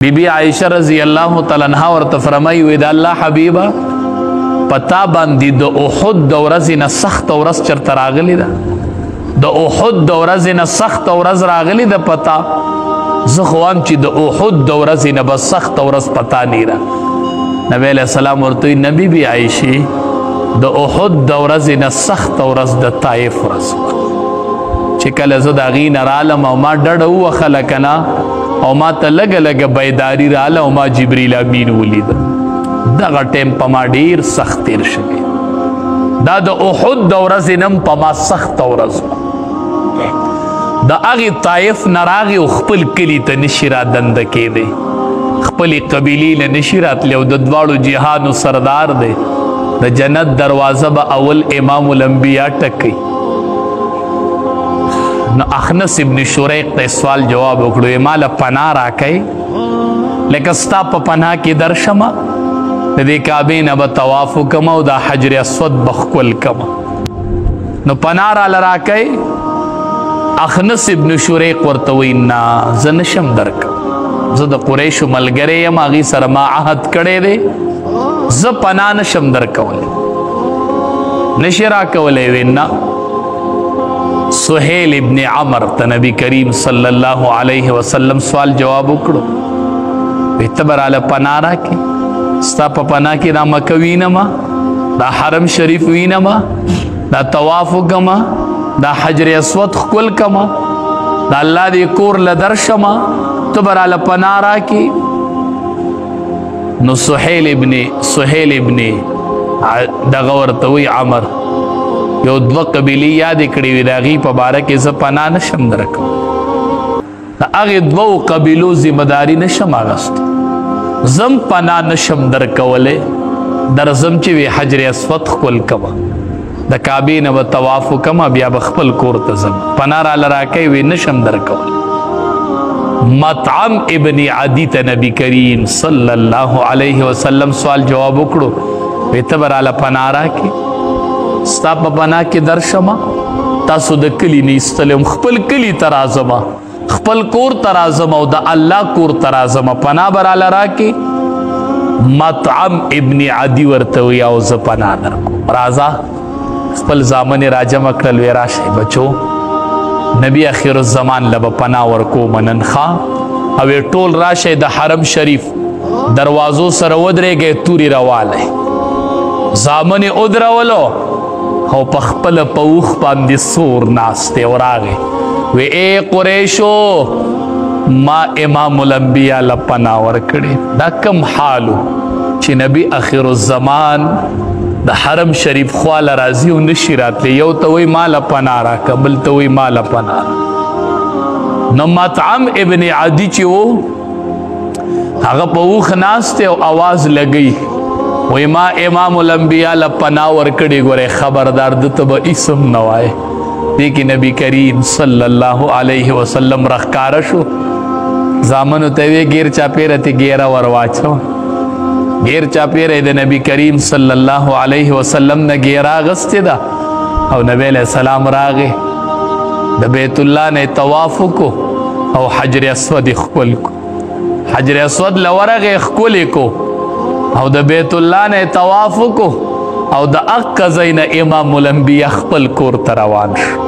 بی بی عائشہ رضی اللہ تعالی عنہا ورته فرمایي وی د الله حبیبه پتا باندې د احد د ورځې نه سخت ورځ چرته راغلی ده د احد د ورځې نه سخت ورځ راغلی ده پتا زه خو وایم چې د احد د ورځې نه به سخت ورځ پتا نه را نبی علیہ السلام ورته نبی بی عائشې د احد د ورځې نه سخت ورځ د طائف ورځ چې کله زه د هغې نه رالم او ما ډډه ووهله که نه او ما ته لږه لږه بیداري راله او ما جبریل امین ولیده دغه ټیم په ما ډېر سخت تیر شوی دا د احد د ورځې نه په ما سخته ورځ د هغې طایف نه راغی او خپل کلي ته نشي رادنده کېدی خپلې قبیلې نه نشي راتلی او د دواړو جهانو سردار دی د جنت دروازه به اول امام الانبیا ټکی نو اخنس ابن شریق ته سوال جواب وکړو ماله پناه راکئ لکه ستا په پناه کې درشمه د دې کعبې نه به طواف وکړم او دا حجر اسود به ښکل کړم نو پناه راله راکئ اخنس ابن شریق ورته وایي نه زه نشم درکړم زه د قریشو ملګری یم هغې سره ما عهد کړی دی زه پناه نشم درکولی نشي راکولی وی نه سہیل ابن عمر ته نبی کریم صلی الله علیه وسلم سوال جواب وکړو وی ته به راله پناه راکې ستا په پناه کې دا مکه وینمه دا حرم شریف وینمه دا طواف وکمه دا حجر اسود ښکل کمه دا الله دې کور له درشمه ته به راله پناه راکې نو سہیل ابن دغه ورته وی عمر یو دوه قبیلې یادې کړې وي د هغې په باره کې زه پناه نشم درکوم د هغې دوو قبیلو ذمهداري نشم اخیستی زم پناه نشم درکولی درځم چې وی حجر اسود ښکل کومه د کعبې نه به طواف وکړمه بیا به خپل کور ته ځم پناه راله راکوي وی نشم درکولی مطعم ابن عدي ته نبی کریم صلی الله علیه وسلم سوال جواب وکړو وی ته به راله پناه راکې ستا په پناه کې درشمه تاسو د کلي نه ایستلی خپل کلي ته راځمه خپل کور ته راځمه او د الله کور ته راځمه پناه به راله راکې مطعم ابن عدي ورته وی او زه پناه درکوم راځه خپل زامن یې راجمع کړل وی راشئ بچو نبی اخر الزمان له به پناه ورکوم نن ښه او ټول راشئ د حرم شریف دروازو سره ودرېږئ تورې راوالی زامن یې ودرولو او په خپله په اوښ باندې سور ناست دی او راغی وی ای قریشو ما امام الانبیا له پناه ورکړې دا کم حالو چې نبی اخر الزمان د حرم شریف خواله راځي او نشي راتلی یو ته وایي ما له پناه راکړه بل ته وایي ما له پناه نو مطعم ابن عدي چې و هغه په اوښ ناست دی او اواز لګوي وی ما امام الانبیاء له پناه ورکړې ګورئ خبردار دته به اسم نه وایې دې کې نبی کریم صلی الله علیه وسلم راښکاره شو زامنو ته ویې ګیر چاپېره تې ګیره ور واچوه ګیر چاپېره د نبی کریم صلی الله علیه وسلم نه ګیره اغستې ده او نبی علیه السلام راغی د بیت الله نه طواف وکړو او حجر اسود یې ښکل کړو حجر اسود له ورغې ښکل یې کړو او د بیت الله نه طواف وکړو او د هغه ځای نه امام الانبیا خپل کور ته روان شو